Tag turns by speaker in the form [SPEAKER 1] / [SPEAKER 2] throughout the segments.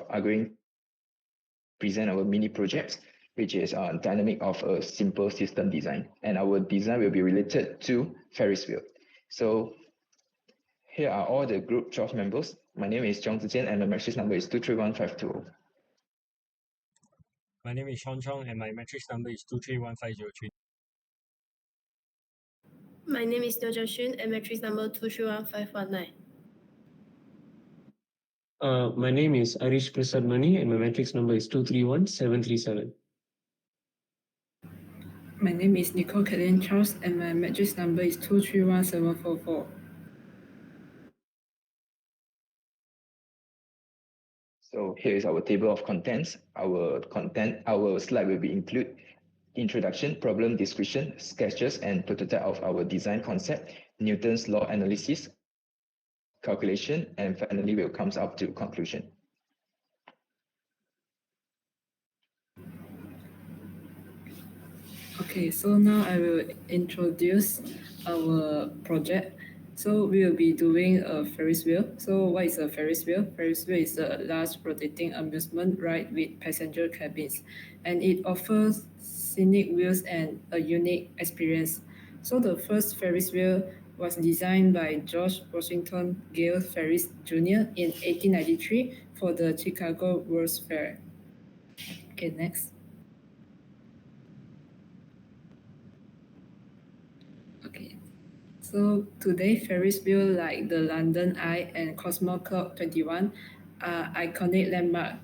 [SPEAKER 1] are going to present our mini projects, which is dynamic of a simple system design. And our design will be related to Ferris wheel. So here are all the group 12 members. My name is Zhang Zijian and my matrix number is 231520.
[SPEAKER 2] My name is Sean Chong and my matrix number is 231503.
[SPEAKER 3] My name is Teo Xun and matrix number 231519.
[SPEAKER 4] My name is Arish Prasad Mani and my matrix number is 231737.
[SPEAKER 5] My name is Nicole Kathleen Charles and my matrix number is 231744.
[SPEAKER 1] So here is our table of contents. Our slide will be include introduction, problem description, sketches, and prototype of our design concept, Newton's law analysis, calculation, and finally will comes up to conclusion.
[SPEAKER 5] Okay, so now I will introduce our project. So we will be doing a Ferris wheel. So what is a Ferris wheel? Ferris wheel is a large rotating amusement ride with passenger cabins, and it offers scenic views and a unique experience. So the first Ferris wheel was designed by George Washington Gale Ferris Jr. in 1893 for the Chicago World's Fair. Okay, next. Okay. So today, Ferris wheel like the London Eye and Cosmo Club 21 are iconic landmark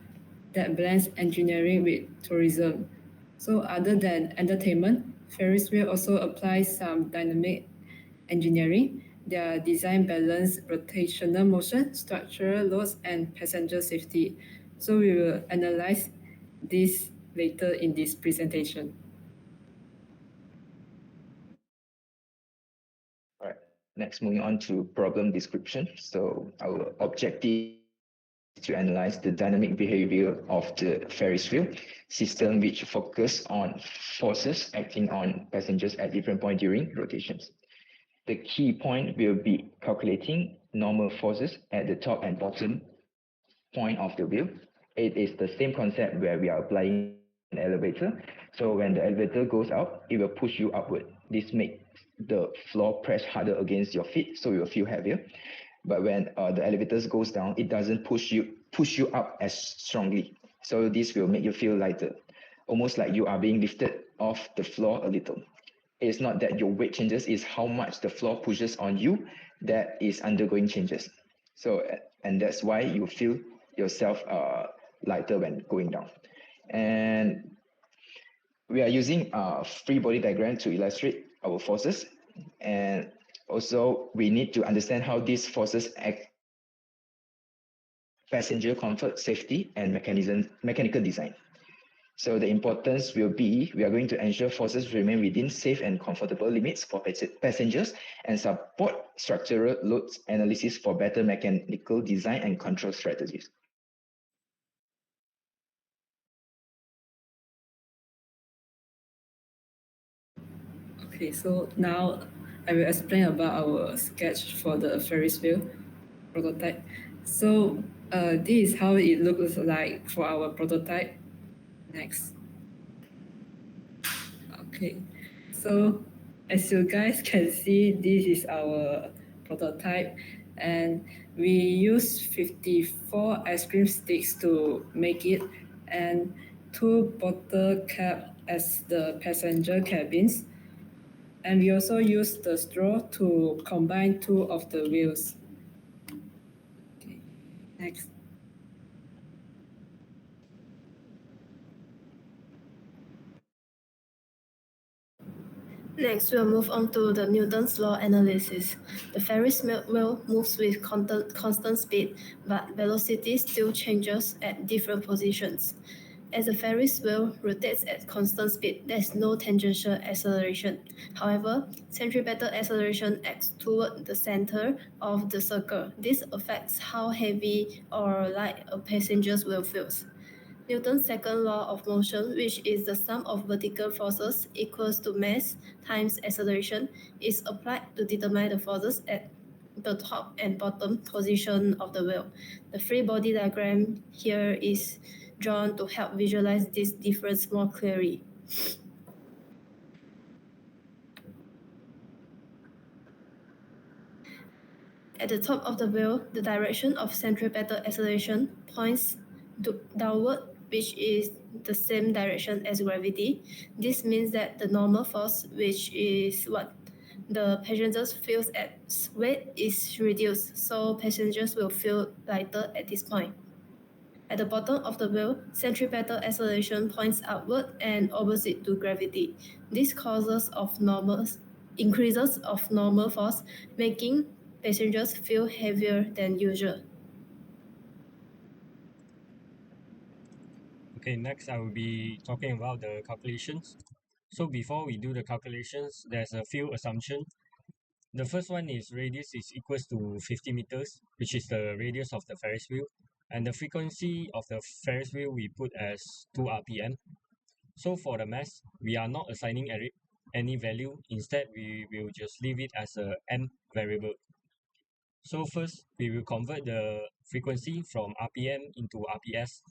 [SPEAKER 5] that blends engineering with tourism. So other than entertainment, Ferris wheel also applies some dynamic engineering. Their design balance rotational motion, structural loads, and passenger safety. So we will analyze this later in this presentation.
[SPEAKER 1] All right, next moving on to problem description. So our objective is to analyze the dynamic behavior of the Ferris wheel system, which focus on forces acting on passengers at different points during rotations. The key point will be calculating normal forces at the top and bottom point of the wheel. It is the same concept where we are applying an elevator. So when the elevator goes up, it will push you upward. This makes the floor press harder against your feet, so you will feel heavier. But when the elevator goes down, it doesn't push you up as strongly. So this will make you feel lighter, almost like you are being lifted off the floor a little. It's not that your weight changes, it's how much the floor pushes on you that is undergoing changes. So, and that's why you feel yourself lighter when going down. And we are using a free body diagram to illustrate our forces. And also we need to understand how these forces act passenger comfort, safety, and mechanical design. So the importance will be, we are going to ensure forces remain within safe and comfortable limits for passengers and support structural loads analysis for better mechanical design and control strategies.
[SPEAKER 5] Okay, so now I will explain about our sketch for the Ferris wheel prototype. So this is how it looks like for our prototype. Next. Okay, so as you guys can see, this is our prototype, and we use 54 ice cream sticks to make it, and 2 bottle cap as the passenger cabins. And we also use the straw to combine 2 of the wheels. Okay, next.
[SPEAKER 3] Next, we'll move on to the Newton's law analysis. The Ferris wheel moves with constant speed, but velocity still changes at different positions. As the Ferris wheel rotates at constant speed, there is no tangential acceleration. However, centripetal acceleration acts toward the center of the circle. This affects how heavy or light a passenger's wheel feels. Newton's second law of motion, which is the sum of vertical forces equals to mass times acceleration, is applied to determine the forces at the top and bottom position of the wheel. The free body diagram here is drawn to help visualize this difference more clearly. At the top of the wheel, the direction of centripetal acceleration points downward, which is the same direction as gravity. This means that the normal force, which is what the passengers feel at weight, is reduced, so passengers will feel lighter at this point. At the bottom of the wheel, centripetal acceleration points upward and opposite to gravity. This increases of normal force, making passengers feel heavier than usual.
[SPEAKER 2] Okay, next I will be talking about the calculations. So before we do the calculations, there's a few assumptions. The first one is radius is equals to 50 meters, which is the radius of the Ferris wheel. And the frequency of the Ferris wheel we put as 2 RPM. So for the mass, we are not assigning any value. Instead, we will just leave it as a m variable. So first, we will convert the frequency from RPM into RPS.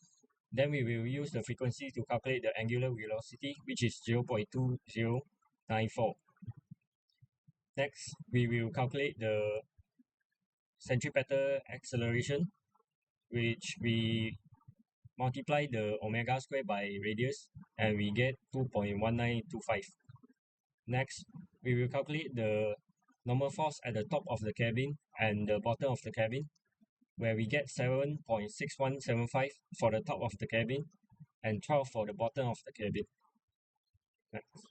[SPEAKER 2] Then we will use the frequency to calculate the angular velocity, which is 0.2094. Next, we will calculate the centripetal acceleration, which we multiply the omega square by radius, and we get 2.1925. Next, we will calculate the normal force at the top of the cabin and the bottom of the cabin, where we get 7.6175 for the top of the cabin and 12 for the bottom of the cabin. Next.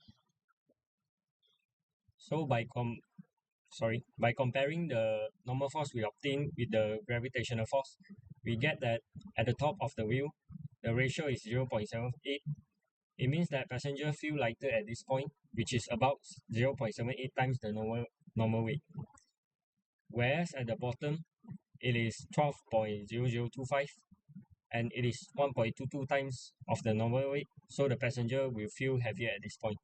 [SPEAKER 2] So by comparing the normal force we obtain with the gravitational force, we get that at the top of the wheel, the ratio is 0.78. It means that passengers feel lighter at this point, which is about 0.78 times the normal weight. Whereas at the bottom, it is 12.0025, and it is 1.22 times of the normal weight, so the passenger will feel heavier at this point.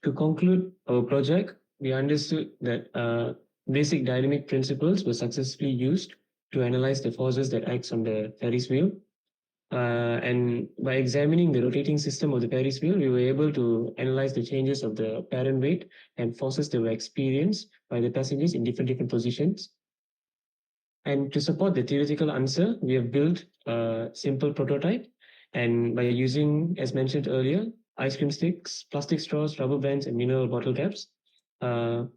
[SPEAKER 4] To conclude our project, we understood that basic dynamic principles were successfully used to analyze the forces that act on the Ferris wheel. And by examining the rotating system of the Ferris wheel, we were able to analyze the changes of the parent weight and forces that were experienced by the passengers in different positions. And to support the theoretical answer, we have built a simple prototype. And by using, as mentioned earlier, ice cream sticks, plastic straws, rubber bands, and mineral bottle caps, and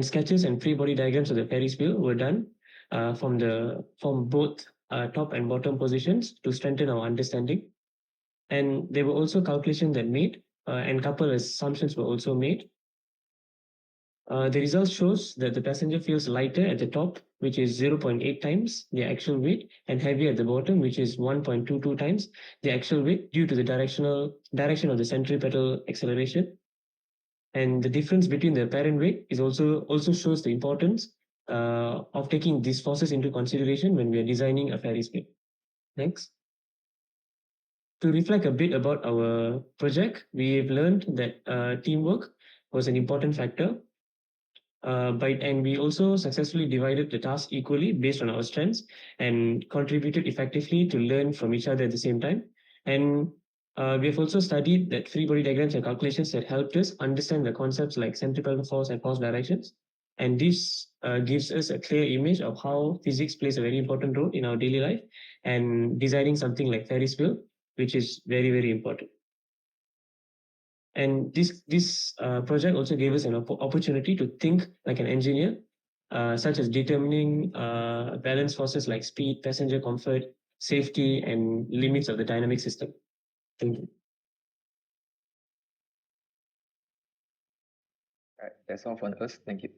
[SPEAKER 4] sketches and free body diagrams of the Ferris wheel were done from both top and bottom positions to strengthen our understanding. And there were also calculations that made, and couple assumptions were also made. The result shows that the passenger feels lighter at the top, which is 0.8 times the actual weight, and heavier at the bottom, which is 1.22 times the actual weight due to the direction of the centripetal acceleration. And the difference between the apparent weight is also shows the importance of taking these forces into consideration when we are designing a Ferris wheel. Next. To reflect a bit about our project, we've learned that teamwork was an important factor. And we also successfully divided the task equally based on our strengths and contributed effectively to learn from each other at the same time. And we have also studied that free body diagrams and calculations that helped us understand the concepts like centripetal force and force directions. And this gives us a clear image of how physics plays a very important role in our daily life and designing something like Ferris wheel, which is very, very important. And this project also gave us an opportunity to think like an engineer, such as determining balance forces like speed, passenger comfort, safety, and limits of the dynamic system. Thank you.
[SPEAKER 1] All right, that's all from us. Thank you.